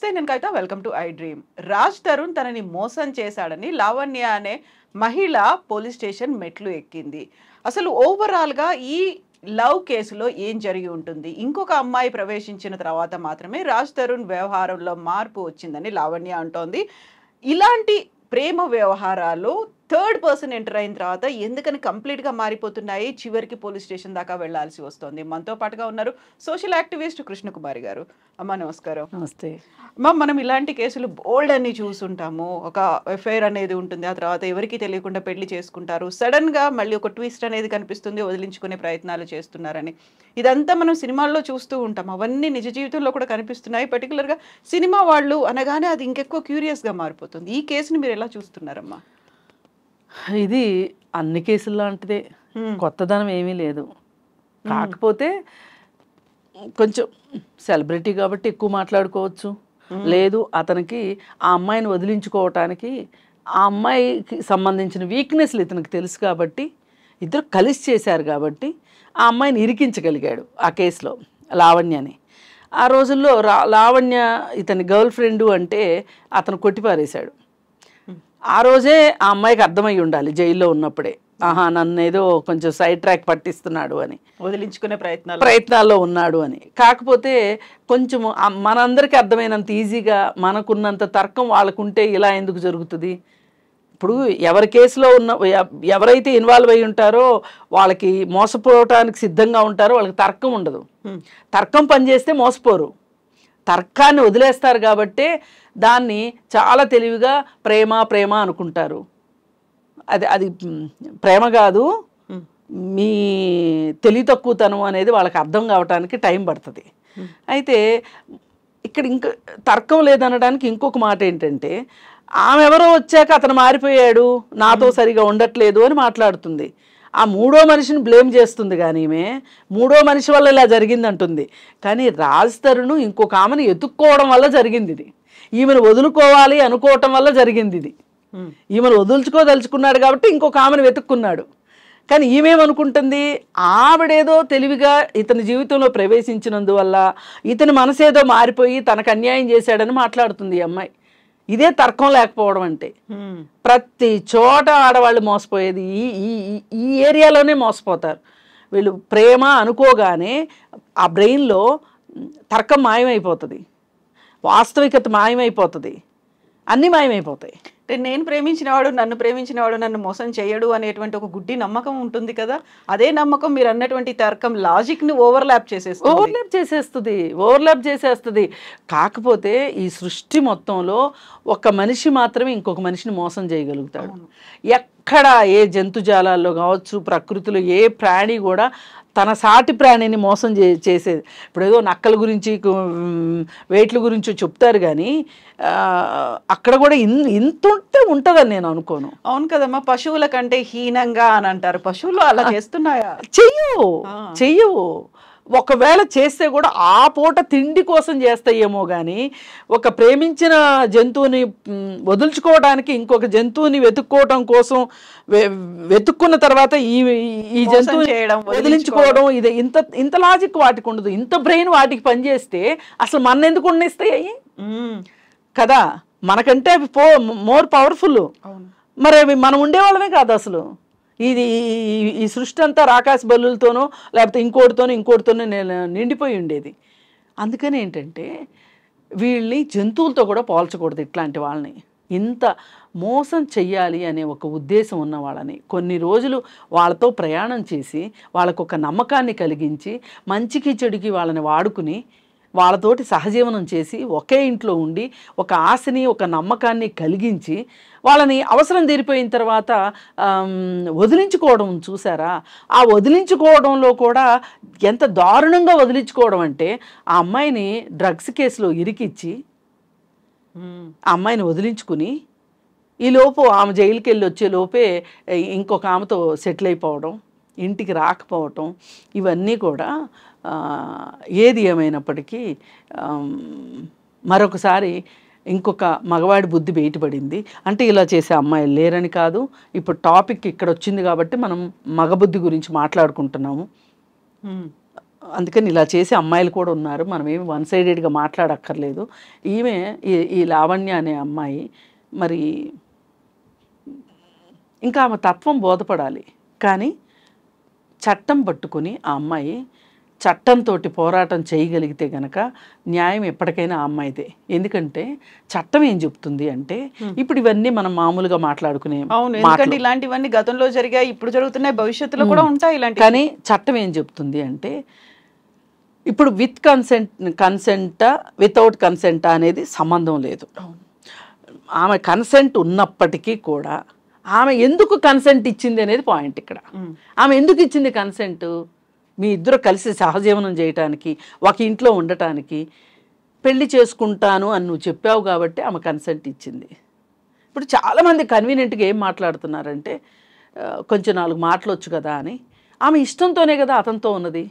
నమస్తే, నేను Kavitha. Welcome to iDream. Raj Tarun తనని మోసం చేశాడని లావణ్య అనే మహిళ పోలీస్ స్టేషన్ మెట్లు ఎక్కింది. అసలు ఓవరాల్గా ఈ లవ్ కేసులో ఏం జరిగి ఉంటుంది? ఇంకొక అమ్మాయి ప్రవేశించిన తర్వాత మాత్రమే రాజ్ తరుణ్ వ్యవహారంలో మార్పు వచ్చిందని లావణ్య అంటోంది. ఇలాంటి ప్రేమ వ్యవహారాలు థర్డ్ పర్సన్ ఎంటర్ అయిన తర్వాత ఎందుకని కంప్లీట్గా మారిపోతున్నాయి, చివరికి పోలీస్ స్టేషన్ దాకా వెళ్లాల్సి వస్తుంది? మనతో పాటుగా ఉన్నారు సోషల్ యాక్టివిస్ట్ కృష్ణకుమారి గారు. అమ్మ నమస్కారం. నమస్తే అమ్మ, మనం ఇలాంటి కేసులు బోల్డ్ అన్ని చూసుంటాము. ఒక ఎఫ్ఐఆర్ అనేది ఉంటుంది, ఆ తర్వాత ఎవరికి తెలియకుండా పెళ్లి చేసుకుంటారు, సడన్ గా మళ్ళీ ఒక ట్విస్ట్ అనేది కనిపిస్తుంది, వదిలించుకునే ప్రయత్నాలు చేస్తున్నారని. ఇదంతా మనం సినిమాల్లో చూస్తూ ఉంటాం, అవన్నీ నిజ జీవితంలో కూడా కనిపిస్తున్నాయి. పర్టికులర్గా సినిమా వాళ్ళు అనగానే అది ఇంకెక్కువ క్యూరియస్గా మారిపోతుంది. ఈ కేసుని మీరు ఎలా చూస్తున్నారమ్మా? ఇది అన్ని కేసులు లాంటిదే, కొత్తదనం ఏమీ లేదు. కాకపోతే కొంచెం సెలబ్రిటీ కాబట్టి ఎక్కువ మాట్లాడుకోవచ్చు, లేదు అతనికి ఆ అమ్మాయిని వదిలించుకోవటానికి ఆ అమ్మాయికి సంబంధించిన వీక్నెస్లు ఇతనికి తెలుసు కాబట్టి ఇద్దరు కలిసి చేశారు కాబట్టి ఆ అమ్మాయిని ఇరికించగలిగాడు ఆ కేసులో, లావణ్యని. ఆ రోజుల్లో లావణ్య ఇతని గర్ల్ ఫ్రెండు అంటే అతను కొట్టిపారేశాడు. ఆ రోజే ఆ అమ్మాయికి అర్థమై ఉండాలి జైల్లో ఉన్నప్పుడే, ఆహా నన్ను ఏదో కొంచెం సైడ్ ట్రాక్ పట్టిస్తున్నాడు అని, వదిలించుకునే ప్రయత్నాల్లో ఉన్నాడు అని. కాకపోతే కొంచెం మనందరికీ అర్థమైనంత ఈజీగా మనకున్నంత తర్కం వాళ్ళకుంటే ఇలా ఎందుకు జరుగుతుంది? ఇప్పుడు ఎవరి కేసులో ఎవరైతే ఇన్వాల్వ్ అయి ఉంటారో వాళ్ళకి మోసపోవటానికి సిద్ధంగా ఉంటారో వాళ్ళకి తర్కం ఉండదు. తర్కం పనిచేస్తే మోసపోరు, తర్కాన్ని వదిలేస్తారు. కాబట్టే దాన్ని చాలా తెలివిగా ప్రేమ ప్రేమ అనుకుంటారు. అది ప్రేమ కాదు, మీ తెలివి తక్కువతనం అనేది వాళ్ళకి అర్థం కావటానికి టైం పడుతుంది. అయితే ఇక్కడ ఇంకా తర్కం లేదనడానికి ఇంకొక మాట ఏంటంటే, ఆమె ఎవరో వచ్చాక అతను మారిపోయాడు, నాతో సరిగా ఉండట్లేదు అని మాట్లాడుతుంది. ఆ మూడో మనిషిని బ్లేమ్ చేస్తుంది, కానీ ఈమె మూడో మనిషి వల్ల ఇలా జరిగింది అంటుంది. కానీ రాజ్ తరుణ్ ఇంకొక ఆమెను ఎత్తుక్కోవడం వల్ల జరిగింది ఇది. ఈమెను వదులుకోవాలి అనుకోవటం వల్ల జరిగింది ఇది. ఈమెను వదులుచుకోదలుచుకున్నాడు కాబట్టి ఇంకొక ఆమెను వెతుక్కున్నాడు. కానీ ఈమెమనుకుంటుంది, ఆవిడేదో తెలివిగా ఇతని జీవితంలో ప్రవేశించినందువల్ల ఇతని మనసేదో మారిపోయి తనకు అన్యాయం చేశాడని మాట్లాడుతుంది ఈ అమ్మాయి. ఇదే తర్కం లేకపోవడం అంటే. ప్రతి చోట ఆడవాళ్ళు మోసపోయేది ఈ ఏరియాలోనే మోసపోతారు వీళ్ళు. ప్రేమ అనుకోగానే ఆ బ్రెయిన్లో తర్కం మాయమైపోతుంది, వాస్తవికత మాయమైపోతుంది, అన్నీ మాయమైపోతాయి. అంటే నేను ప్రేమించినవాడు నన్ను మోసం చేయడు అనేటువంటి ఒక గుడ్డి నమ్మకం ఉంటుంది కదా, అదే నమ్మకం మీరు అన్నటువంటి తర్కం లాజిక్ ని ఓవర్లాప్ చేసేస్తుంది. కాకపోతే ఈ సృష్టి మొత్తంలో ఒక మనిషి మాత్రమే ఇంకొక మనిషిని మోసం చేయగలుగుతాడు. ఎక్కడ ఏ జంతుజాలాల్లో కావచ్చు, ప్రకృతిలో ఏ ప్రాణి కూడా తన సాటి ప్రాణిని మోసం చేసేది. ఇప్పుడు ఏదో నక్కల గురించి వేట్ల గురించి చెప్తారు, కానీ అక్కడ కూడా ఇంత ఉంటుందని నేను అనుకోను. అవును కదమ్మా, పశువుల కంటే హీనంగా అని అంటారు. పశువులు అలా చేస్తున్నాయా? చెయ్యవు. ఒకవేళ చేస్తే కూడా ఆ పూట తిండి కోసం చేస్తాయేమో, కానీ ఒక ప్రేమించిన జంతువుని వదులుచుకోవడానికి ఇంకొక జంతువుని వెతుక్కోవడం కోసం వెతుక్కున్న తర్వాత ఈ జంతువు వదిలించుకోవడం, ఇది ఇంత లాజిక్ వాటికి ఉండదు. ఇంత బ్రెయిన్ వాటికి పనిచేస్తే అసలు మన ఎందుకు ఉండేస్తాయి కదా? మనకంటే అవి మోర్ పవర్ఫుల్. మరి అవి మనం ఉండేవాళ్ళమే కాదు అసలు. ఈ సృష్టి అంతా రాకాశ బల్లులతోనో లేకపోతే ఇంకోటితోనో నిండిపోయి ఉండేది. అందుకని ఏంటంటే వీళ్ళని జంతువులతో కూడా పోల్చకూడదు. ఇట్లాంటి వాళ్ళని ఇంత మోసం చెయ్యాలి అనే ఒక ఉద్దేశం ఉన్న వాళ్ళని కొన్ని రోజులు వాళ్ళతో ప్రయాణం చేసి వాళ్ళకు ఒక నమ్మకాన్ని కలిగించి మంచికి చెడుకి వాళ్ళని వాడుకుని వాళ్ళతోటి సహజీవనం చేసి ఒకే ఇంట్లో ఉండి ఒక ఆశని ఒక నమ్మకాన్ని కలిగించి వాళ్ళని అవసరం తీరిపోయిన తర్వాత వదిలించుకోవడం చూసారా? ఆ వదిలించుకోవడంలో కూడా ఎంత దారుణంగా వదిలించుకోవడం అంటే, ఆ అమ్మాయిని డ్రగ్స్ కేసులో ఇరికిచ్చి ఆ అమ్మాయిని వదిలించుకుని ఈలోపు ఆమె జైలుకి వెళ్ళి వచ్చే లోపే ఇంకొక ఆమెతో సెటిల్ అయిపోవడం, ఇంటికి రాకపోవటం, ఇవన్నీ కూడా ఏది ఏమైనప్పటికీ మరొకసారి ఇంకొక మగవాడి బుద్ధి బయటపడింది. అంటే ఇలా చేసే అమ్మాయిలు లేరని కాదు, ఇప్పుడు టాపిక్ ఇక్కడ వచ్చింది కాబట్టి మనం మగబుద్ధి గురించి మాట్లాడుకుంటున్నాము. అందుకని ఇలా చేసే అమ్మాయిలు కూడా ఉన్నారు. మనం ఏమి వన్ సైడెడ్గా మాట్లాడక్కర్లేదు. ఈమె ఈ లావణ్య అనే అమ్మాయి మరి ఇంకా ఆమె తత్వం బోధపడాలి. కానీ చట్టం పట్టుకుని ఆ అమ్మాయి చట్టంతో పోరాటం చేయగలిగితే గనక న్యాయం ఎప్పటికైనా ఆ అమ్మాయిదే. ఎందుకంటే చట్టం ఏం చెప్తుంది అంటే ఇప్పుడు ఇవన్నీ మనం మామూలుగా మాట్లాడుకునే ఎందుకంటే ఇలాంటివన్నీ గతంలో జరిగాయి, ఇప్పుడు జరుగుతున్నాయి, భవిష్యత్తులో కూడా ఉంటాయి ఇలాంటి. కానీ చట్టం ఏం చెప్తుంది అంటే ఇప్పుడు విత్ కన్సెంటా వితౌట్ కన్సెంటా అనేది సంబంధం లేదు. ఆమె కన్సెంట్ ఉన్నప్పటికీ కూడా ఆమె ఎందుకు కన్సెంట్ ఇచ్చింది అనేది పాయింట్ ఇక్కడ. ఆమె ఎందుకు ఇచ్చింది కన్సెంట్? మీ ఇద్దరు కలిసి సహజీవనం చేయటానికి, ఒక ఇంట్లో ఉండటానికి, పెళ్లి చేసుకుంటాను అని నువ్వు చెప్పావు కాబట్టి ఆమె కన్సెంట్ ఇచ్చింది. ఇప్పుడు చాలామంది కన్వీనియంట్గా ఏం మాట్లాడుతున్నారంటే కొంచెం 4 మాటలు వచ్చు కదా అని. ఆమె ఇష్టంతోనే కదా అతనితో ఉన్నది,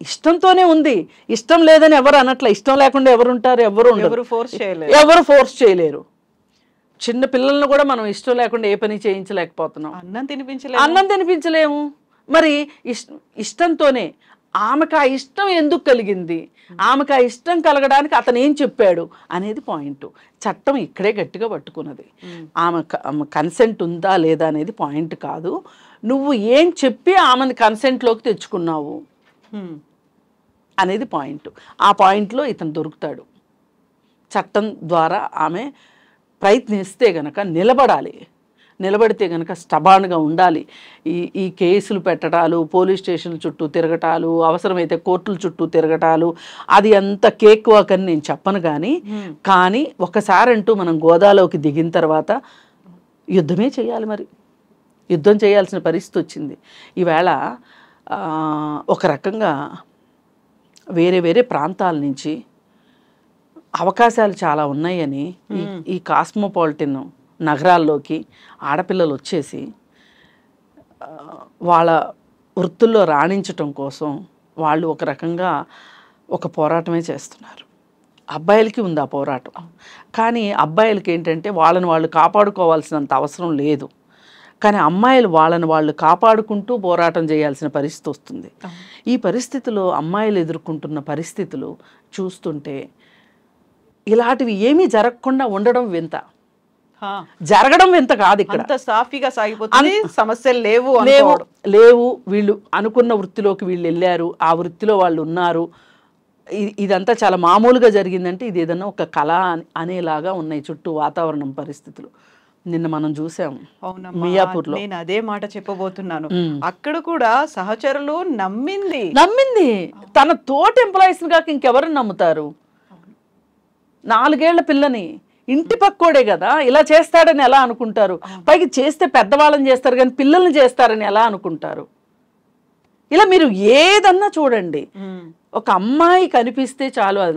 ఇష్టంతోనే ఉంది. ఇష్టం లేదని ఎవరు అనట్లే. ఇష్టం లేకుండా ఎవరు ఉంటారు? ఎవరు ఫోర్స్ చేయలేరు. చిన్న పిల్లలను కూడా మనం ఇష్టం లేకుండా ఏ పని చేయించలేకపోతున్నాం. అన్నం తినిపించలేము. మరి ఇష్టంతోనే. ఆమెకు ఆ ఇష్టం ఎందుకు కలిగింది, ఆమెకు ఆ ఇష్టం కలగడానికి అతను ఏం చెప్పాడు అనేది పాయింట్. చట్టం ఇక్కడే గట్టిగా పట్టుకున్నది. ఆమె కన్సెంట్ ఉందా లేదా అనేది పాయింట్ కాదు. నువ్వు ఏం చెప్పి ఆమెను కన్సెంట్లోకి తెచ్చుకున్నావు అనేది పాయింట్. ఆ పాయింట్లో ఇతను దొరుకుతాడు. చట్టం ద్వారా ఆమె ప్రయత్నిస్తే గనక నిలబడాలి. నిలబడితే కనుక స్టబాన్గా ఉండాలి. ఈ కేసులు పెట్టడాలు, పోలీస్ స్టేషన్ల చుట్టూ తిరగటాలు, అవసరమైతే కోర్టుల చుట్టూ తిరగటాలు, అది అంత కేక్ వాక్ అని నేను చెప్పను. కానీ ఒకసారి అంటూ మనం గోదాలోకి దిగిన తర్వాత యుద్ధమే చేయాలి. మరి యుద్ధం చేయాల్సిన పరిస్థితి వచ్చింది. ఈవేళ ఒక రకంగా వేరే వేరే ప్రాంతాల నుంచి అవకాశాలు చాలా ఉన్నాయని ఈ కాస్మోపాలిటన్ నగరాల్లోకి ఆడపిల్లలు వచ్చేసి వాళ్ళ వృత్తుల్లో రాణించటం కోసం వాళ్ళు ఒక రకంగా ఒక పోరాటమే చేస్తున్నారు. అబ్బాయిలకి ఉంది ఆ పోరాటం. కానీ అబ్బాయిలకి ఏంటంటే వాళ్ళని వాళ్ళు కాపాడుకోవాల్సినంత అవసరం లేదు. కానీ అమ్మాయిలు వాళ్ళని వాళ్ళు కాపాడుకుంటూ పోరాటం చేయాల్సిన పరిస్థితి వస్తుంది. ఈ పరిస్థితిలో అమ్మాయిలు ఎదుర్కొంటున్న పరిస్థితులు చూస్తుంటే ఇలాంటివి ఏమీ జరగకుండా ఉండడం వింత. జరగడం వింత కాదు. ఇక్కడ సాఫీగా సాగిపోతుంది, సమస్యలు లేవు. వీళ్ళు అనుకున్న వృత్తిలోకి వీళ్ళు వెళ్ళారు, ఆ వృత్తిలో వాళ్ళు ఉన్నారు. ఇదంతా చాలా మామూలుగా జరిగిందంటే ఇది ఏదన్నా ఒక కళ అనేలాగా ఉన్నాయి చుట్టూ వాతావరణం పరిస్థితులు. నిన్న మనం చూసాం మియాపూర్లో. నేను అదే మాట చెప్పబోతున్నాను. అక్కడ కూడా సహచరులు నమ్మింది తన తోటి ఎంప్లాయీస్ కాక ఇంకెవరు నమ్ముతారు? 4 ఏళ్ల పిల్లని, ఇంటి పక్కోడే కదా, ఇలా చేస్తాడని ఎలా అనుకుంటారు? పైకి చేస్తే పెద్దవాళ్ళని చేస్తారు కానీ పిల్లల్ని చేస్తారని ఎలా అనుకుంటారు? ఇలా మీరు ఏదన్నా చూడండి, ఒక అమ్మాయి కనిపిస్తే చాలు, అది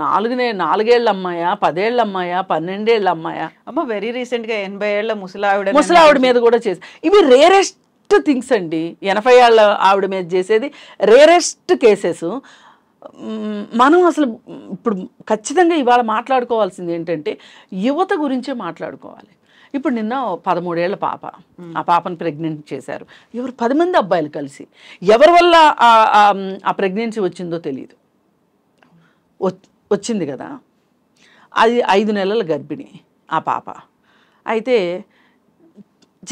4 ఏళ్ల అమ్మాయా, 10 ఏళ్ల అమ్మాయా, 12 ఏళ్ల అమ్మాయా, వెరీ రీసెంట్ గా 80 ఏళ్ల ముసలావిడ మీద కూడా చేసి, ఇవి రేరెస్ట్ థింగ్స్ అండి. 80 ఏళ్ల ఆవిడ మీద చేసేది రేరెస్ట్ కేసెస్. మనం అసలు ఇప్పుడు ఖచ్చితంగా ఇవాళ మాట్లాడుకోవాల్సింది ఏంటంటే యువత గురించే మాట్లాడుకోవాలి. ఇప్పుడు నిన్న 13 ఏళ్ల పాప, ఆ పాపను ప్రెగ్నెంట్ చేశారు. 10 మంది అబ్బాయిలు కలిసి. ఎవరి వల్ల ఆ ప్రెగ్నెన్సీ వచ్చిందో తెలియదు. వచ్చింది కదా, అది 5 నెలల గర్భిణి ఆ పాప. అయితే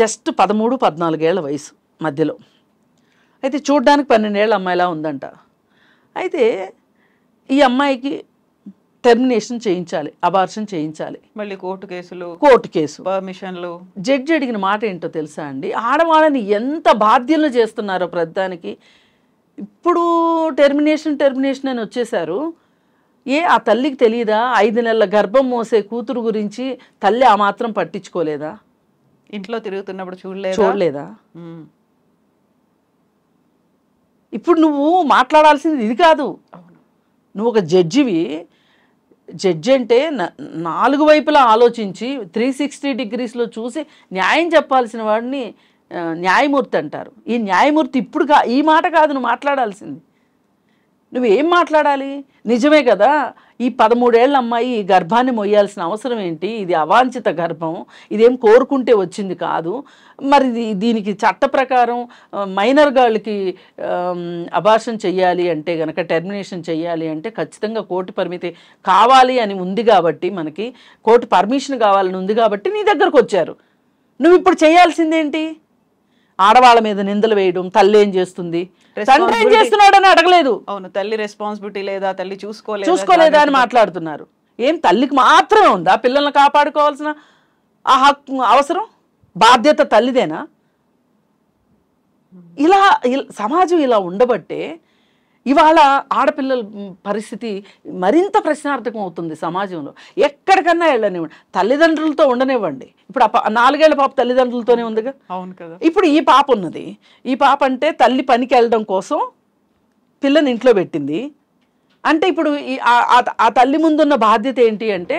జస్ట్ 13-14 ఏళ్ల వయసు మధ్యలో. అయితే చూడ్డానికి 12 ఏళ్ల అమ్మాయిలా ఉందంట. అయితే ఈ అమ్మాయికి టెర్మినేషన్ చేయించాలి, అబార్షన్ చేయించాలి. మళ్ళీ కోర్టు కేసు, పర్మిషన్లు. జడ్జి అడిగిన మాట ఏంటో తెలుసా అండి? ఆడవాళ్ళని ఎంత బాధ్యతలు చేస్తున్నారో ప్రతిదానికి. ఇప్పుడు టెర్మినేషన్ అని వచ్చేసారు. ఆ తల్లికి తెలియదా? 5 నెలల గర్భం మోసే కూతురు గురించి తల్లి ఆ మాత్రం పట్టించుకోలేదా? ఇంట్లో తిరుగుతున్నప్పుడు చూడలేదా? ఇప్పుడు నువ్వు మాట్లాడాల్సింది ఇది కాదు. నువ్వు ఒక జడ్జివి. జడ్జి అంటే 4 వైపులా ఆలోచించి 360 డిగ్రీస్లో చూసి న్యాయం చెప్పాల్సిన వాడిని న్యాయమూర్తి అంటారు. ఈ న్యాయమూర్తి ఇప్పుడు ఈ మాట కాదు నువ్వు మాట్లాడాల్సింది. నువ్వేం మాట్లాడాలి? నిజమే కదా, ఈ 13 ఏళ్ల అమ్మాయి ఈ గర్భాన్ని మొయ్యాల్సిన అవసరం ఏంటి? ఇది అవాంఛిత గర్భం, ఇదేం కోరుకుంటే వచ్చింది కాదు. మరి దీనికి చట్ట ప్రకారం మైనర్ గాళ్ళకి అబార్షన్ చెయ్యాలి అంటే గనక, టెర్మినేషన్ చెయ్యాలి అంటే ఖచ్చితంగా కోర్టు పరిమితి కావాలి అని ఉంది కాబట్టి, మనకి కోర్టు పర్మిషన్ కావాలని ఉంది కాబట్టి నీ దగ్గరకు వచ్చారు. నువ్వు ఇప్పుడు చేయాల్సిందేంటి? ఆడవాళ్ళ మీద నిందలు వేయడం, తల్లి ఏం చేస్తుంది, తండ్రి ఏం చేస్తున్నాడని అడగలేదు. అవును, తల్లి రెస్పాన్సిబిలిటీ లేదా, తల్లి చూసుకోలేదా అని మాట్లాడుతున్నారు. ఏం తల్లికి మాత్రమే ఉందా పిల్లల్ని కాపాడుకోవాల్సిన ఆ హక్కు, అవసరం, బాధ్యత తల్లిదేనా? ఇలా సమాజం ఇలా ఉండబట్టే ఇవాళ ఆడపిల్లల పరిస్థితి మరింత ప్రశ్నార్థకం అవుతుంది సమాజంలో. ఎక్కడికన్నా వెళ్ళనివ్వండి, తల్లిదండ్రులతో ఉండనివ్వండి. ఇప్పుడు 4 ఏళ్ల పాప తల్లిదండ్రులతోనే ఉందిగా. అవును కదా. ఇప్పుడు ఈ పాప ఉన్నది, ఈ పాప అంటే తల్లి పనికి వెళ్ళడం కోసం పిల్లని ఇంట్లో పెట్టింది అంటే, ఇప్పుడు ఆ తల్లి ముందున్న బాధ్యత ఏంటి అంటే,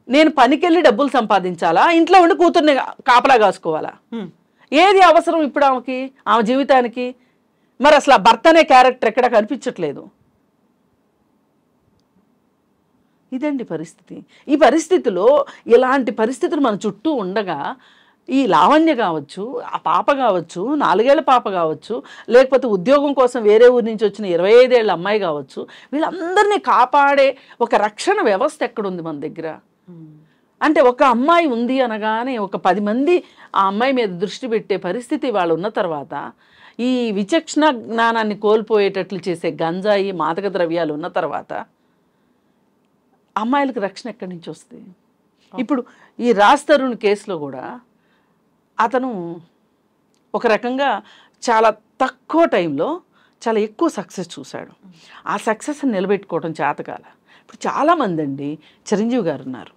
నేను పనికి వెళ్ళి డబ్బులు సంపాదించాలా, ఇంట్లో ఉండి కూతుర్ని కాపలా కాసుకోవాలా? ఏది అవసరం ఇప్పుడు ఆమెకి, ఆమె జీవితానికి? మరి అసలు ఆ భర్త అనే క్యారెక్టర్ ఎక్కడ కనిపించట్లేదు. ఇదండి పరిస్థితి. ఈ పరిస్థితిలో ఇలాంటి పరిస్థితులు మన చుట్టూ ఉండగా, ఈ లావణ్య కావచ్చు, ఆ పాప కావచ్చు, 4 ఏళ్ల పాప కావచ్చు, లేకపోతే ఉద్యోగం కోసం వేరే ఊరి నుంచి వచ్చిన 25 ఏళ్ల అమ్మాయి కావచ్చు, వీళ్ళందరినీ కాపాడే ఒక రక్షణ వ్యవస్థ ఎక్కడుంది మన దగ్గర? అంటే ఒక అమ్మాయి ఉంది అనగానే ఒక 10 మంది ఆ అమ్మాయి మీద దృష్టి పెట్టే పరిస్థితి వాళ్ళు ఉన్న తర్వాత, ఈ విచక్షణ జ్ఞానాన్ని కోల్పోయేటట్లు చేసే గంజాయి, మాదక ద్రవ్యాలు ఉన్న తర్వాత అమ్మాయిలకు రక్షణ ఎక్కడి నుంచి వస్తుంది? ఇప్పుడు ఈ రాజ్ తరుణ్ కేసులో కూడా అతను ఒక రకంగా చాలా తక్కువ టైంలో చాలా ఎక్కువ సక్సెస్ చూశాడు. ఆ సక్సెస్ని నిలబెట్టుకోవడం చేతకాల. ఇప్పుడు చాలామంది అండి, చిరంజీవి గారు ఉన్నారు,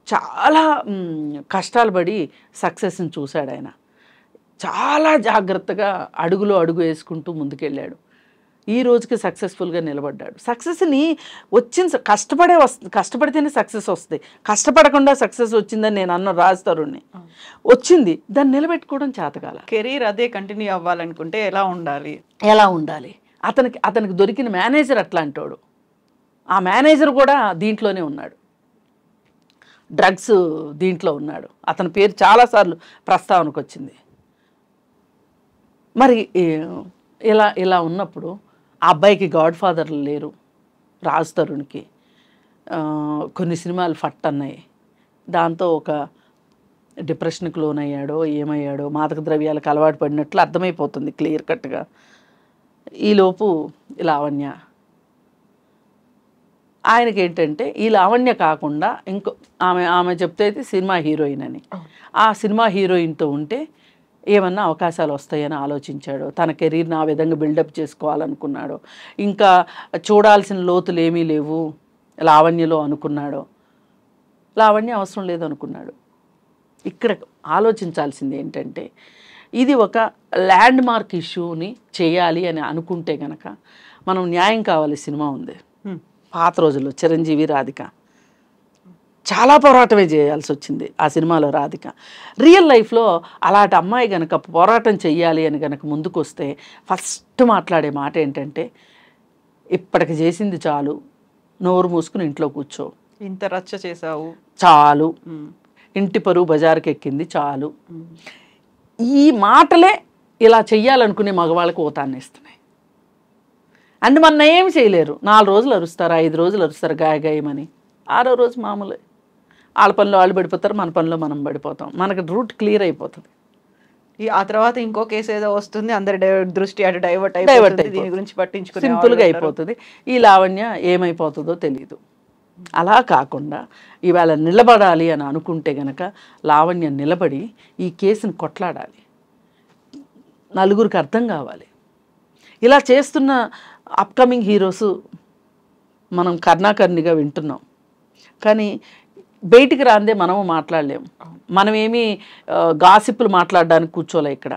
చాలా కష్టాలు పడి సక్సెస్ని చూశాడు. ఆయన చాలా జాగ్రత్తగా అడుగులో అడుగు వేసుకుంటూ ముందుకెళ్ళాడు. ఈ రోజుకి సక్సెస్ఫుల్గా నిలబడ్డాడు. సక్సెస్ని కష్టపడితేనే సక్సెస్ వస్తుంది. కష్టపడకుండా సక్సెస్ వచ్చిందని నేను అన్న రాజ్ తరుణ్ని, వచ్చింది, దాన్ని నిలబెట్టుకోవడం చేతకాల. కెరీర్ అదే కంటిన్యూ అవ్వాలనుకుంటే ఎలా ఉండాలి? అతనికి దొరికిన మేనేజర్ అట్లాంటోడు. ఆ మేనేజర్ కూడా దీంట్లోనే ఉన్నాడు, డ్రగ్స్ దీంట్లో ఉన్నాడు. అతని పేరు చాలాసార్లు ప్రస్తావనకు వచ్చింది. మరి ఇలా ఉన్నప్పుడు ఆ అబ్బాయికి గాడ్ ఫాదర్లు లేరు. రాజ్ తరుణ్కి కొన్ని సినిమాలు ఫట్ అన్నాయి, దాంతో ఒక డిప్రెషన్కి లోనయ్యాడో ఏమయ్యాడో, మాదక ద్రవ్యాలకు అలవాటు పడినట్లు అర్థమైపోతుంది క్లియర్ కట్గా. ఈలోపు లావణ్య, ఆయనకి ఏంటంటే ఈ లావణ్య కాకుండా ఇంకో ఆమె చెప్తే అయితే సినిమా హీరోయిన్ అని, ఆ సినిమా హీరోయిన్తో ఉంటే ఏమన్నా అవకాశాలు వస్తాయని ఆలోచించాడు. తన కెరీర్ని ఆ విధంగా బిల్డప్ చేసుకోవాలనుకున్నాడు. ఇంకా చూడాల్సిన లోతులు ఏమీ లేవు లావణ్యలో అనుకున్నాడు. లావణ్య అవసరం లేదు అనుకున్నాడు. ఇక్కడ ఆలోచించాల్సింది ఏంటంటే, ఇది ఒక ల్యాండ్ మార్క్ ఇష్యూని చేయాలి అని అనుకుంటే గనక, మనం న్యాయం కావాలి సినిమా ఉంది, పాత రోజుల్లో చిరంజీవి, రాధిక చాలా పోరాటమే చేయాల్సి వచ్చింది ఆ సినిమాలో రాధిక. రియల్ లైఫ్లో అలాంటి అమ్మాయి కనుక పోరాటం చెయ్యాలి అని కనుక ముందుకు వస్తే ఫస్ట్ మాట్లాడే మాట ఏంటంటే, ఇప్పటికి చేసింది చాలు, నోరు మూసుకుని ఇంట్లో కూర్చో, ఇంత రచ్చ చేసావు చాలు, ఇంటి పరువు బజారుకి ఎక్కింది చాలు. ఈ మాటలే ఇలా చెయ్యాలనుకునే మగవాళ్ళకి ఊతాన్ని ఇస్తున్నాయి. అంటే మన ఏం చేయలేరు. 4 రోజులు అరుస్తారు, 5 రోజులు అరుస్తారు గాయమని, 6వ రోజు మామూలే. వాళ్ళ పనిలో వాళ్ళు పడిపోతారు, మన పనిలో మనం పడిపోతాం. మనకు రూట్ క్లియర్ అయిపోతుంది. ఆ తర్వాత ఇంకో కేసు ఏదో వస్తుంది, అందరి దృష్టి అటు డైవర్ట్ అయిపోతుంది, దీని గురించి పట్టించుకుని సింపుల్గా అయిపోతుంది. ఈ లావణ్య ఏమైపోతుందో తెలియదు. అలా కాకుండా ఇవాళ నిలబడాలి అని అనుకుంటే గనక లావణ్య నిలబడి ఈ కేసును కొట్లాడాలి, నలుగురికి అర్థం కావాలి. ఇలా చేస్తున్న అప్కమింగ్ హీరోస్ మనం కర్ణాకర్ణిగా వింటున్నాం, కానీ బయటికి రాందే మనము మాట్లాడలేము. మనమేమి గాసిప్పులు మాట్లాడడానికి కూర్చోలే ఇక్కడ.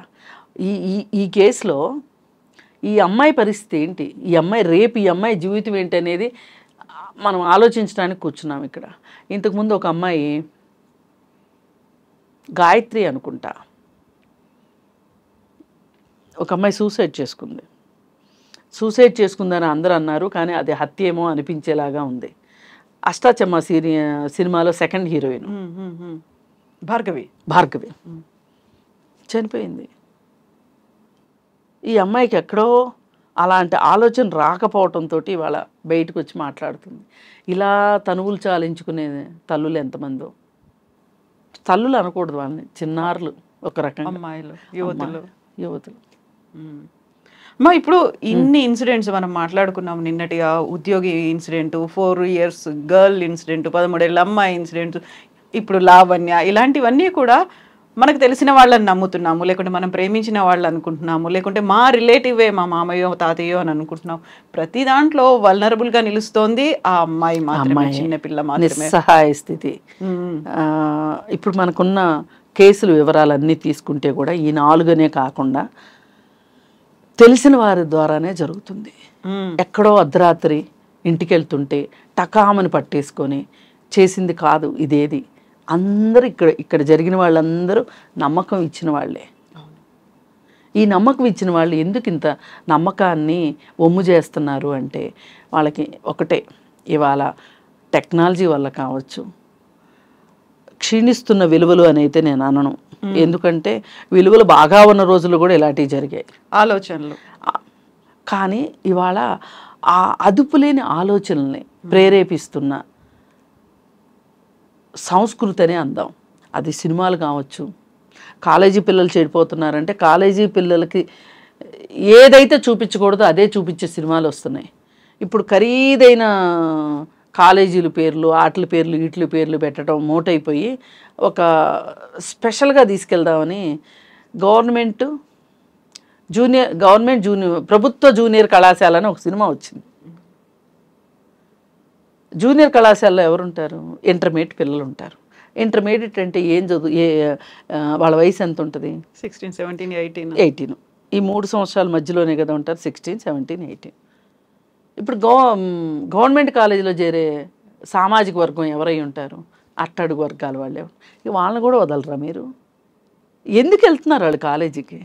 ఈ కేసులో ఈ అమ్మాయి పరిస్థితి ఏంటి, ఈ అమ్మాయి రేపు ఈ అమ్మాయి జీవితం ఏంటి అనేది మనం ఆలోచించడానికి కూర్చున్నాం ఇక్కడ. ఇంతకుముందు ఒక అమ్మాయి గాయత్రి అనుకుంటా, ఒక అమ్మాయి సూసైడ్ చేసుకుంది. సూసైడ్ చేసుకుందని అందరూ అన్నారు, కానీ అది హత్య ఏమో అనిపించేలాగా ఉంది. అష్టాచమ్మ సినిమాలో సెకండ్ హీరోయిన్ భార్గవి చనిపోయింది. ఈ అమ్మాయికి ఎక్కడో అలాంటి ఆలోచన రాకపోవటంతో ఇవాళ బయటకు వచ్చి మాట్లాడుతుంది. ఇలా తనువులు చాలించుకునే తల్లులు ఎంతమందో. తల్లులు అనకూడదు వాళ్ళని, చిన్నారులు ఒక రకంగా, అమ్మాయిలు, యువతులు. అమ్మా ఇప్పుడు ఇన్ని ఇన్సిడెంట్స్ మనం మాట్లాడుకున్నాం నిన్నటిగా. ఉద్యోగి ఇన్సిడెంట్, 4 years గర్ల్ ఇన్సిడెంట్, 13 ఏళ్ళ అమ్మాయి ఇన్సిడెంట్, ఇప్పుడు లావణ్య, ఇలాంటివన్నీ కూడా మనకు తెలిసిన వాళ్ళని నమ్ముతున్నాము, లేకుంటే మనం ప్రేమించిన వాళ్ళు అనుకుంటున్నాము, లేకుంటే మా రిలేటివే, మా మామయ్యో తాతయ్యో అని అనుకుంటున్నాం. ప్రతి దాంట్లో వల్నరబుల్గా నిలుస్తోంది ఆ అమ్మాయి మాత్రమే, చిన్నపిల్ల మాత్రమే, నిస్సహాయ స్థితి. ఇప్పుడు మనకున్న కేసుల వివరాలన్నీ తీసుకుంటే కూడా ఈ 4 కాకుండా తెలిసిన వారి ద్వారానే జరుగుతుంది. ఎక్కడో అర్ధరాత్రి ఇంటికి వెళ్తుంటే టకామని పట్టేసుకొని చేసింది కాదు ఇదేది. అందరూ ఇక్కడ జరిగిన వాళ్ళందరూ నమ్మకం ఇచ్చిన వాళ్ళే. ఈ నమ్మకం ఇచ్చిన వాళ్ళు ఎందుకు ఇంత నమ్మకాన్ని ఒమ్ము చేస్తున్నారు అంటే వాళ్ళకి ఒకటే, ఇవాళ టెక్నాలజీ వల్ల కావచ్చు, క్షీణిస్తున్న విలువలు అని అయితే నేను అనను. ఎందుకంటే విలువలు బాగా ఉన్న రోజులు కూడా ఇలాంటివి జరిగాయి, ఆలోచనలు. కానీ ఇవాళ ఆ అదుపులేని ఆలోచనల్ని ప్రేరేపిస్తున్న సంస్కృతి అనే అందాం. అది సినిమాలు కావచ్చు. కాలేజీ పిల్లలు చెడిపోతున్నారంటే కాలేజీ పిల్లలకి ఏదైతే చూపించకూడదో అదే చూపించే సినిమాలు వస్తున్నాయి. ఇప్పుడు ఖరీదైన కాలేజీల పేర్లు, ఆటల పేర్లు, వీటి పేర్లు పెట్టడం మోటైపోయి ఒక స్పెషల్గా తీసుకెళ్దామని గవర్నమెంట్ ప్రభుత్వ జూనియర్ కళాశాల అని ఒక సినిమా వచ్చింది. జూనియర్ కళాశాలలో ఎవరుంటారు? ఇంటర్మీడియట్ పిల్లలు ఉంటారు. ఇంటర్మీడియట్ అంటే ఏం చదువు, వాళ్ళ వయసు ఎంత ఉంటుంది? 16, 17, 18. ఈ 3 సంవత్సరాల మధ్యలోనే కదా ఉంటారు, 16, 17, 18. ఇప్పుడు గవర్నమెంట్ కాలేజీలో చేరే సామాజిక వర్గం ఎవరై ఉంటారు? అట్టడుగు వర్గాల వాళ్ళే. వాళ్ళని కూడా వదలరా మీరు? ఎందుకు వెళ్తున్నారు వాళ్ళు కాలేజీకి?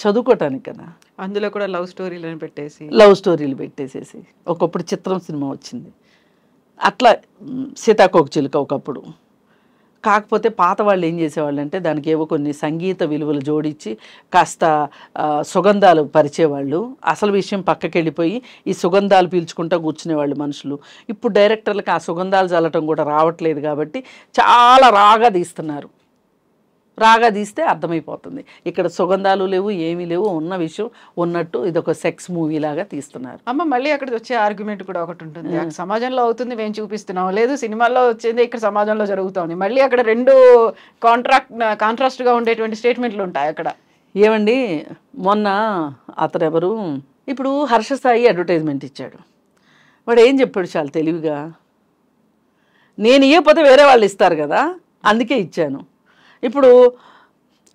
చదువుకోవటానికి కదా. అందులో కూడా లవ్ స్టోరీలు పెట్టేసేసి ఒకప్పుడు చిత్రం సినిమా వచ్చింది అట్లా, సీతాకోకచిలుక ఒకప్పుడు. కాకపోతే పాత వాళ్ళు ఏం చేసేవాళ్ళు అంటే దానికి ఏవో కొన్ని సంగీత విలువలు జోడించి కాస్త సుగంధాలు పరిచేవాళ్ళు. అసలు విషయం పక్కకి వెళ్ళిపోయి ఈ సుగంధాలు పీల్చుకుంటూ కూర్చునేవాళ్ళు మనుషులు. ఇప్పుడు డైరెక్టర్లకు ఆ సుగంధాలు చల్లటం కూడా రావట్లేదు కాబట్టి చాలా రాగా తీస్తున్నారు. రాగా తీస్తే అర్థమైపోతుంది ఇక్కడ సుగంధాలు లేవు, ఏమీ లేవు, ఉన్న విషయం ఉన్నట్టు ఇదొక సెక్స్ మూవీ లాగా తీస్తున్నారు. అమ్మ మళ్ళీ అక్కడికి వచ్చే ఆర్గ్యుమెంట్ కూడా ఒకటి ఉంటుంది, సమాజంలో అవుతుంది మేము చూపిస్తున్నాం, లేదు సినిమాల్లో వచ్చేది ఇక్కడ సమాజంలో జరుగుతుంది. మళ్ళీ అక్కడ రెండు కాంట్రాస్ట్గా ఉండేటువంటి స్టేట్మెంట్లు ఉంటాయి అక్కడ. ఏమండి, మొన్న అతను ఎవరు, ఇప్పుడు హర్షసాయి అడ్వర్టైజ్మెంట్ ఇచ్చాడు. వాడు ఏం చెప్పాడు చాలా తెలివిగా, నేను ఇవ్వకపోతే వేరే వాళ్ళు ఇస్తారు కదా అందుకే ఇచ్చాను. ఇప్పుడు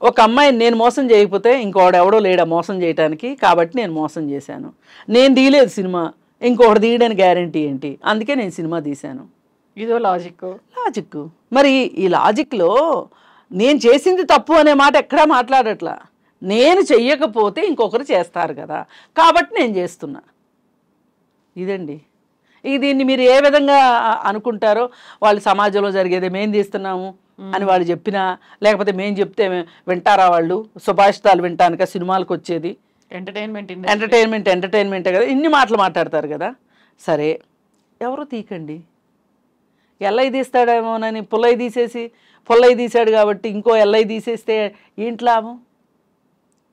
ఒక అమ్మాయిని నేను మోసం చేయకపోతే ఇంకోడు ఎవడో లేడా మోసం చేయడానికి, కాబట్టి నేను మోసం చేశాను. నేను తీయలేదు సినిమా, ఇంకోటి తీయడానికి గ్యారంటీ ఏంటి? అందుకే నేను సినిమా తీశాను. ఇదో లాజిక్. మరి ఈ లాజిక్లో నేను చేసింది తప్పు అనే మాట ఎక్కడా మాట్లాడట్లా. నేను చెయ్యకపోతే ఇంకొకరు చేస్తారు కదా, కాబట్టి నేను చేస్తున్నా. ఇదండి. దీన్ని మీరు ఏ విధంగా అనుకుంటారో, వాళ్ళు సమాజంలో జరిగేది మేము తీస్తున్నాము అని వాళ్ళు చెప్పినా, లేకపోతే మేము చెప్తే వింటారా వాళ్ళు? సుభాషితాలు వింటానుక సినిమాలకు వచ్చేది? ఎంటర్టైన్మెంటే కదా, ఇన్ని మాటలు మాట్లాడతారు కదా. సరే, ఎవరు తీకండి, ఎల్ఐ తీస్తాడేమోనని పుల్లయ్య తీసాడు కాబట్టి ఇంకో ఎల్ఐ తీసేస్తే ఏంటి లాభం?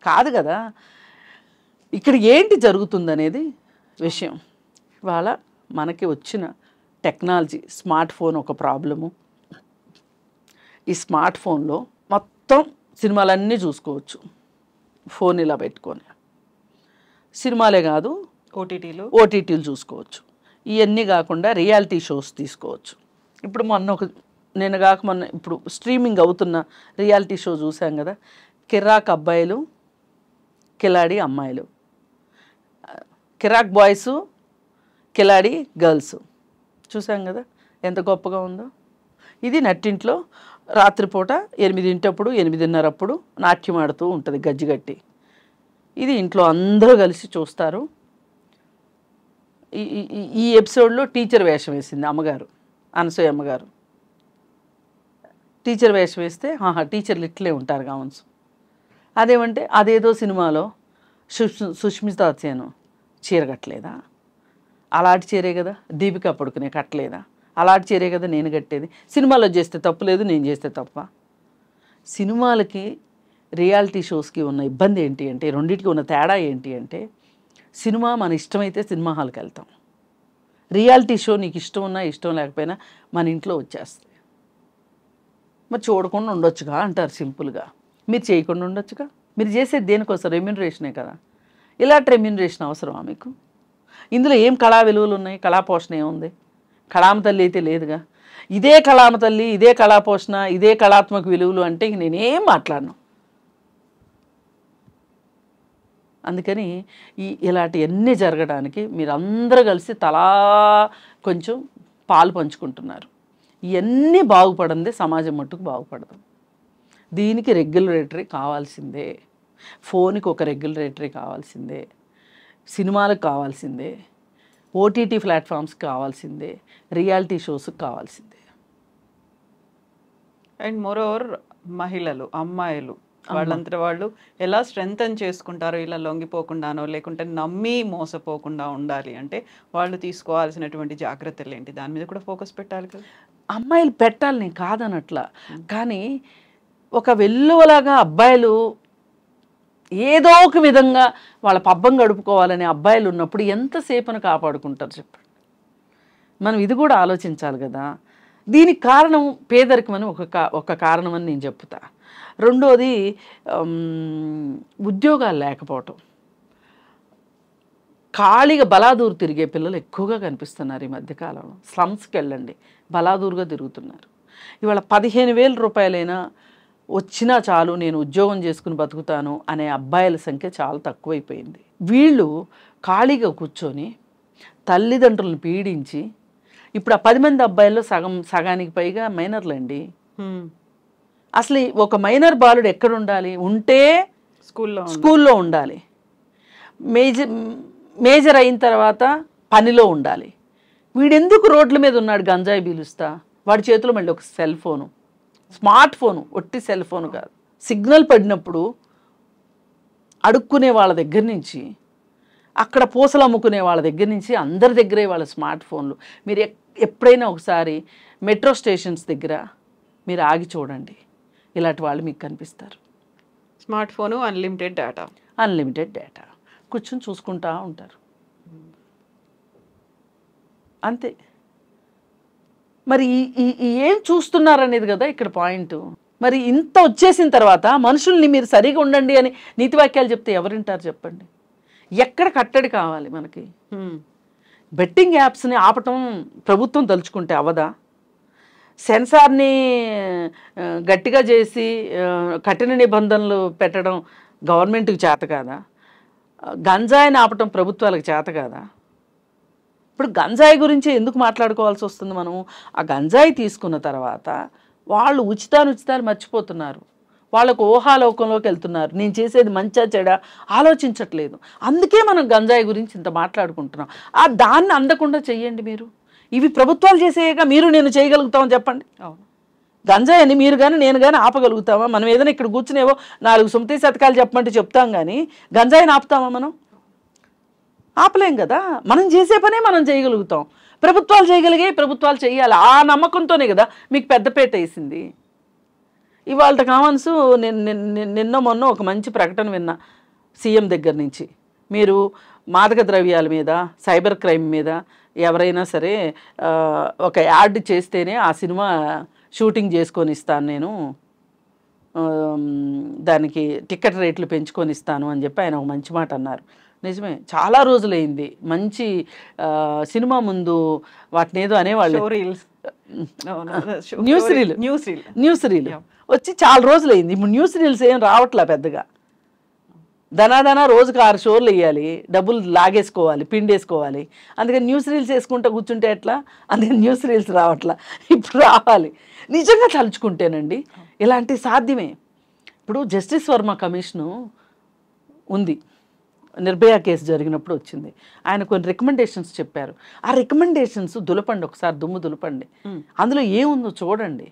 కాదు కదా. ఇక్కడ ఏంటి జరుగుతుందనేది విషయం. ఇవాళ మనకి వచ్చిన టెక్నాలజీ, స్మార్ట్ ఫోన్ ఒక ప్రాబ్లము. ఈ స్మార్ట్ ఫోన్లో మొత్తం సినిమాలన్నీ చూసుకోవచ్చు. ఫోన్ ఇలా పెట్టుకొని సినిమాలే కాదు ఓటీటీలు చూసుకోవచ్చు. ఇవన్నీ కాకుండా రియాలిటీ షోస్ తీసుకోవచ్చు. ఇప్పుడు మొన్న ఇప్పుడు స్ట్రీమింగ్ అవుతున్న రియాలిటీ షో చూసాం కదా, కిరాక్ అబ్బాయిలు, కిలాడి అమ్మాయిలు, కిరాక్ బాయ్స్, కిలాడి గర్ల్స్ చూసాం కదా, ఎంత గొప్పగా ఉందో. ఇది నట్టింట్లో రాత్రిపూట 8 8:30 నాట్యం ఆడుతూ ఉంటుంది గజ్జిగట్టి. ఇది ఇంట్లో అందరూ కలిసి చూస్తారు. ఈ ఎపిసోడ్లో టీచర్ వేషం వేసింది అమ్మగారు, అనసూయ అమ్మగారు. టీచర్ వేషం వేస్తే టీచర్లు ఇట్లే ఉంటారు కావచ్చు. అదేమంటే అదేదో సినిమాలో సుష్మితా సేన్ చీర కట్టలేదా, అలాంటి చీరే కదా దీపిక పడుకునే కట్టలేదా, అలాంటి చీరే కదా నేను కట్టేది. సినిమాలో చేస్తే తప్పు లేదు, నేను చేస్తే తప్ప. సినిమాలకి రియాలిటీ షోస్కి ఉన్న ఇబ్బంది ఏంటి అంటే, రెండింటికి ఉన్న తేడా ఏంటి అంటే, సినిమా మన ఇష్టమైతే సినిమా హాల్కి వెళ్తాం, రియాలిటీ షో నీకు ఇష్టం ఉన్నా ఇష్టం లేకపోయినా మన ఇంట్లో వచ్చేస్తుంది. మరి చూడకుండా ఉండొచ్చుగా అంటారు సింపుల్గా. మీరు చేయకుండా ఉండొచ్చుగా. మీరు చేసేది దేనికోసం? రెమ్యూనరేషనే కదా. ఇలాంటి రెమ్యూనరేషన్ అవసరమా మీకు? ఇందులో ఏం కళా విలువలు ఉన్నాయి? కళాపోషణ ఏముంది? కళామ తల్లి అయితే లేదుగా. ఇదే కళామ తల్లి, ఇదే కళాపోషణ, ఇదే కళాత్మక విలువలు అంటే నేనేం మాట్లాడను. అందుకని ఇలాంటివన్నీ జరగడానికి మీరందరూ కలిసి తలా కొంచెం పాలు పంచుకుంటున్నారు. ఇవన్నీ బాగుపడిందే సమాజం మట్టుకు బాగుపడదు. దీనికి రెగ్యులేటరీ కావాల్సిందే, ఫోన్కి ఒక రెగ్యులేటరీ కావాల్సిందే, సినిమాలకు కావాల్సిందే, ఓటీటీ ప్లాట్ఫామ్స్కి కావాల్సిందే, రియాలిటీ షోస్కి కావాల్సిందే. అండ్ మోరోవర్ మహిళలు, అమ్మాయిలు వాళ్ళంతా వాళ్ళు ఎలా స్ట్రెంగ్తన్ చేసుకుంటారో, ఇలా లొంగిపోకుండానో లేకుంటే నమ్మి మోసపోకుండా ఉండాలి అంటే వాళ్ళు తీసుకోవాల్సినటువంటి జాగ్రత్తలు ఏంటి? దాని మీద కూడా ఫోకస్ పెట్టాలి కదా. అమ్మాయిలు పెట్టాలి, నేను కాదనట్లా. కానీ ఒక వెల్లువలాగా అబ్బాయిలు ఏదో ఒక విధంగా వాళ్ళ పబ్బం గడుపుకోవాలని అబ్బాయిలు ఉన్నప్పుడు ఎంతసేపును కాపాడుకుంటారు చెప్పండి. మనం ఇది కూడా ఆలోచించాలి కదా. దీనికి కారణం పేదరికం అని ఒక కారణం అని నేను చెప్తా. రెండోది ఉద్యోగాలు లేకపోవటం. ఖాళీగా బలాదూరు తిరిగే పిల్లలు ఎక్కువగా కనిపిస్తున్నారు ఈ మధ్యకాలంలో. స్లమ్స్కి వెళ్ళండి, బలాదూరుగా తిరుగుతున్నారు. ఇవాళ 15,000 రూపాయలైనా వచ్చినా చాలు, నేను ఉద్యోగం చేసుకుని బతుకుతాను అనే అబ్బాయిల సంఖ్య చాలా తక్కువైపోయింది. వీళ్ళు ఖాళీగా కూర్చొని తల్లిదండ్రులను పీడించి, ఇప్పుడు ఆ 10 మంది అబ్బాయిల్లో సగానికి పైగా మైనర్లండి. అసలు ఒక మైనర్ బాలుడు ఎక్కడ ఉండాలి? ఉంటే స్కూల్లో ఉండాలి, మేజర్ అయిన తర్వాత పనిలో ఉండాలి. వీడెందుకు రోడ్ల మీద ఉన్నాడు గంజాయి పీలుస్తా? వాడి చేతిలో మళ్ళీ ఒక సెల్ ఫోను, స్మార్ట్ ఫోను, ఒట్టి సెల్ ఫోను కాదు. సిగ్నల్ పడినప్పుడు అడుక్కునే వాళ్ళ దగ్గర నుంచి, అక్కడ పూసలు అమ్ముకునే వాళ్ళ దగ్గర నుంచి అందరి దగ్గరే వాళ్ళ స్మార్ట్ ఫోన్లు. మీరు ఎప్పుడైనా ఒకసారి మెట్రో స్టేషన్స్ దగ్గర మీరు ఆగి చూడండి, ఇలాంటి వాళ్ళు మీకు కనిపిస్తారు. స్మార్ట్ ఫోను, అన్లిమిటెడ్ డేటా కూర్చొని చూసుకుంటా ఉంటారు అంతే. మరి ఏం చూస్తున్నారనేది కదా ఇక్కడ పాయింట్. మరి ఇంత వచ్చేసిన తర్వాత మనుషుల్ని మీరు సరిగా ఉండండి అని నీతి వాక్యాలు చెప్తే ఎవరింటారు చెప్పండి? ఎక్కడ కట్టడి కావాలి మనకి? బెట్టింగ్ యాప్స్ని ఆపటం ప్రభుత్వం తలుచుకుంటే అవదా? సెన్సార్ని గట్టిగా చేసి కఠిన నిబంధనలు పెట్టడం గవర్నమెంట్కి చేత కాదా? గంజాయిని ఆపటం ప్రభుత్వాలకు చేత కాదా? ఇప్పుడు గంజాయి గురించి ఎందుకు మాట్లాడుకోవాల్సి వస్తుంది మనము? ఆ గంజాయి తీసుకున్న తర్వాత వాళ్ళు ఉచితాలు మర్చిపోతున్నారు, వాళ్ళకు ఊహాలోకంలోకి వెళ్తున్నారు. నేను చేసేది మంచా చెడా ఆలోచించట్లేదు. అందుకే మనం గంజాయి గురించి ఇంత మాట్లాడుకుంటున్నాం. దాన్ని అందకుండా చెయ్యండి మీరు. ఇవి ప్రభుత్వాలు చేసేయగా మీరు నేను చేయగలుగుతామని చెప్పండి. గంజాయిని మీరు కానీ నేను కానీ ఆపగలుగుతామా? మనం ఏదైనా ఇక్కడ కూర్చునేవో 4 సుమతి శతకాలు చెప్పమంటే చెప్తాం, కానీ గంజాయిని ఆపుతామా? మనం ఆపలేం కదా. మనం చేసే పనే మనం చేయగలుగుతాం. ప్రభుత్వాలు చేయగలిగే ప్రభుత్వాలు చేయాలి. ఆ నమ్మకంతోనే కదా మీకు పెద్దపేట వేసింది. ఇవాళ కామన్స్ నిన్న మొన్న ఒక మంచి ప్రకటన విన్నా సీఎం దగ్గర నుంచి. మీరు మాదక ద్రవ్యాల మీద, సైబర్ క్రైమ్ మీద ఎవరైనా సరే ఒక యాడ్ చేస్తేనే ఆ సినిమా షూటింగ్ చేసుకొని ఇస్తాను, నేను దానికి టికెట్ రేట్లు పెంచుకొని ఇస్తాను అని చెప్పి ఆయన ఒక మంచి మాట అన్నారు. నిజమే, చాలా రోజులైంది. మంచి సినిమా ముందు వాటిని ఏదో అనేవాళ్ళు, న్యూస్ రీల్ వచ్చి చాలా రోజులైంది. ఇప్పుడు న్యూస్ రీల్స్ ఏం రావట్లే పెద్దగా. ధనాధనా రోజుకు 6 షోలు వేయాలి, డబ్బులు లాగేసుకోవాలి, పిండేసుకోవాలి. అందుకని న్యూస్ రీల్స్ వేసుకుంటూ కూర్చుంటే ఎట్లా? అందుకని న్యూస్ రీల్స్ రావట్లా. ఇప్పుడు రావాలి. నిజంగా తలుచుకుంటేనండి ఇలాంటి సాధ్యమే. ఇప్పుడు జస్టిస్ వర్మ కమిషను ఉంది, నిర్భయ కేసు జరిగినప్పుడు వచ్చింది. ఆయన కొన్ని రికమెండేషన్స్ చెప్పారు. ఆ రికమెండేషన్స్ దులపండి, ఒకసారి దుమ్ము దులపండి. అందులో ఏముందో చూడండి.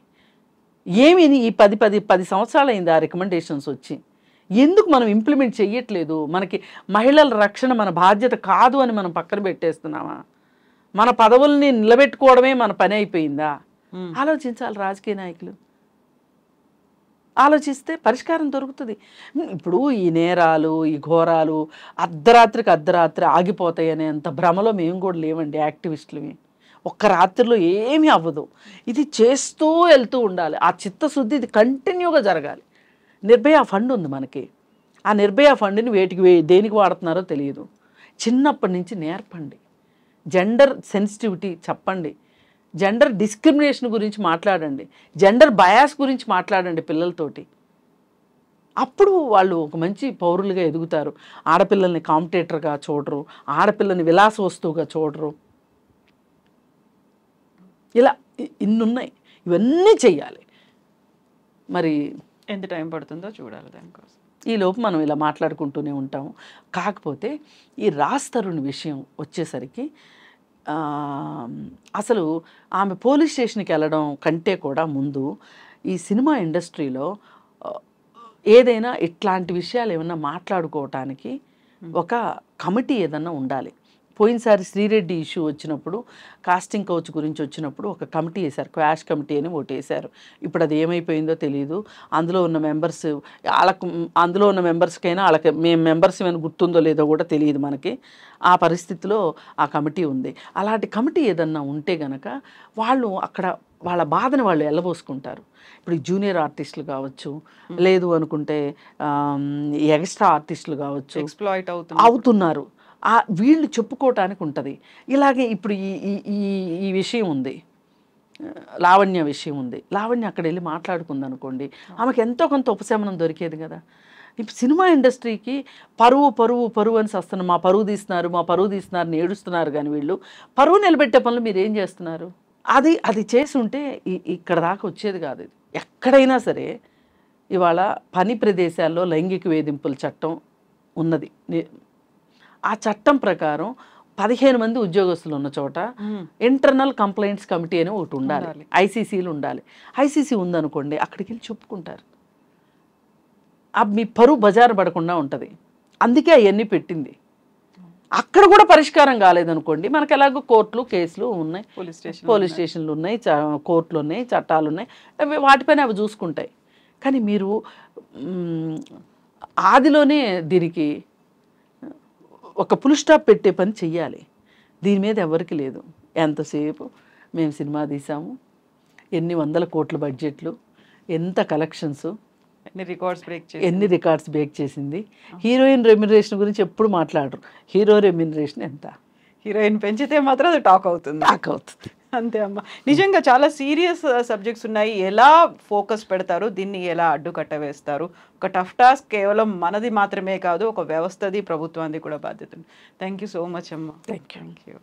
ఏమి ఈ 10 సంవత్సరాలు అయింది ఆ రికమెండేషన్స్ వచ్చి. ఎందుకు మనం ఇంప్లిమెంట్ చెయ్యట్లేదు? మనకి మహిళల రక్షణ మన బాధ్యత కాదు అని మనం పక్కన పెట్టేస్తున్నామా? మన పదవుల్ని నిలబెట్టుకోవడమే మన పని అయిపోయిందా? ఆలోచించాలి రాజకీయ నాయకులు. ఆలోచిస్తే పరిష్కారం దొరుకుతుంది. ఇప్పుడు ఈ నేరాలు, ఈ ఘోరాలు అర్ధరాత్రి ఆగిపోతాయి అనేంత భ్రమలో మేము కూడా లేవండి యాక్టివిస్టులవి. ఒక్క రాత్రిలో ఏమీ అవ్వదు. ఇది చేస్తూ వెళ్తూ ఉండాలి. ఆ చిత్తశుద్ధి ఇది కంటిన్యూగా జరగాలి. నిర్భయ ఫండ్ ఉంది మనకి. ఆ నిర్భయ ఫండ్ని దేనికి వాడుతున్నారో తెలియదు. చిన్నప్పటి నుంచి నేర్పండి. జెండర్ సెన్సిటివిటీ చెప్పండి. జెండర్ డిస్క్రిమినేషన్ గురించి మాట్లాడండి. జెండర్ బయాస్ గురించి మాట్లాడండి పిల్లలతోటి. అప్పుడు వాళ్ళు ఒక మంచి పౌరులుగా ఎదుగుతారు. ఆడపిల్లల్ని కాంపిటేటర్గా చూడరు, ఆడపిల్లని విలాస వస్తువుగా చూడరు. ఇలా ఇన్నున్నాయి. ఇవన్నీ చెయ్యాలి. మరి ఎంత టైం పడుతుందో చూడాలి దానికోసం. ఈలోపు మనం ఇలా మాట్లాడుకుంటూనే ఉంటాము. కాకపోతే ఈ రాజ్ తరుణ్ విషయం వచ్చేసరికి అసలు ఆమె పోలీస్ స్టేషన్కి వెళ్ళడం కంటే కూడా ముందు ఈ సినిమా ఇండస్ట్రీలో ఏదైనా ఇట్లాంటి విషయాలు ఏమన్నా మాట్లాడుకోవటానికి ఒక కమిటీ ఏదన్నా ఉండాలి. పోయినసారి శ్రీరెడ్డి ఇష్యూ వచ్చినప్పుడు, కాస్టింగ్ కౌచ్ గురించి వచ్చినప్పుడు ఒక కమిటీ వేశారు, క్వాష్ కమిటీ అని ఒకటి వేశారు. ఇప్పుడు అది ఏమైపోయిందో తెలియదు. అందులో ఉన్న మెంబర్స్కైనా వాళ్ళకి మేము మెంబర్స్ ఏమైనా గుర్తుందో లేదో కూడా తెలియదు మనకి. ఆ పరిస్థితిలో ఆ కమిటీ ఉంది. అలాంటి కమిటీ ఏదన్నా ఉంటే గనక వాళ్ళు అక్కడ వాళ్ళ బాధను వాళ్ళు వెళ్ళబోసుకుంటారు. ఇప్పుడు జూనియర్ ఆర్టిస్టులు కావచ్చు, లేదు అనుకుంటే ఎక్స్ట్రా ఆర్టిస్టులు కావచ్చు, ఎక్స్‌ప్లాయిట్ అవుతున్నారు. వీళ్ళు చెప్పుకోవటానికి ఉంటుంది. ఇలాగే ఇప్పుడు ఈ విషయం ఉంది, లావణ్య విషయం ఉంది. లావణ్య అక్కడ వెళ్ళి మాట్లాడుకుంది అనుకోండి, ఆమెకు ఎంతో కొంత ఉపశమనం దొరికేది కదా. ఇప్పుడు సినిమా ఇండస్ట్రీకి పరువు అని వస్తున్నారు. మా పరువు తీస్తున్నారు అని ఏడుస్తున్నారు. కానీ వీళ్ళు పరువు నిలబెట్టే పనులు మీరు ఏం చేస్తున్నారు? అది చేసి ఉంటే ఇక్కడ దాకా వచ్చేది కాదు. ఇది ఎక్కడైనా సరే ఇవాళ పని ప్రదేశాల్లో లైంగిక వేధింపుల చట్టం ఉన్నది. ఆ చట్టం ప్రకారం 15 మంది ఉద్యోగస్తులు ఉన్న చోట ఇంటర్నల్ కంప్లైంట్స్ కమిటీ అని ఒకటి ఉండాలి. ఐసీసీలు ఉండాలి. ఐసీసీ ఉందనుకోండి, అక్కడికి వెళ్ళి చెప్పుకుంటారు. మీ పరువు బజారు పడకుండా ఉంటుంది. అందుకే అవన్నీ పెట్టింది. అక్కడ కూడా పరిష్కారం కాలేదనుకోండి, మనకు ఎలాగో కోర్టులు కేసులు ఉన్నాయి, పోలీస్ స్టేషన్లు ఉన్నాయి, కోర్టులు ఉన్నాయి, చట్టాలు ఉన్నాయి, వాటిపైన అవి చూసుకుంటాయి. కానీ మీరు ఆదిలోనే దీనికి ఒక ఫుల్ స్టాప్ పెట్టే పని చెయ్యాలి. దీని మీద ఎవరికి లేదు. ఎంతసేపు మేము సినిమా తీసాము, ఎన్ని వందల కోట్ల బడ్జెట్లు, ఎంత కలెక్షన్స్, ఎన్ని రికార్డ్స్ బ్రేక్ చేసింది. హీరోయిన్ రెమ్యునరేషన్ గురించి ఎప్పుడు మాట్లాడరు. హీరో రెమ్యునరేషన్ ఎంత? హీరోయిన్ పెంచితే మాత్రం అది టాక్ అవుతుంది. అంతే అమ్మ. నిజంగా చాలా సీరియస్ సబ్జెక్ట్స్ ఉన్నాయి. ఎలా ఫోకస్ పెడతారు, దీన్ని ఎలా అడ్డుకట్ట వేస్తారు? ఒక టఫ్ టాస్క్ కేవలం మనది మాత్రమే కాదు, ఒక వ్యవస్థది, ప్రభుత్వానికి కూడా బాధ్యత ఉంది. థ్యాంక్ యూ సో మచ్ అమ్మ. Thank you.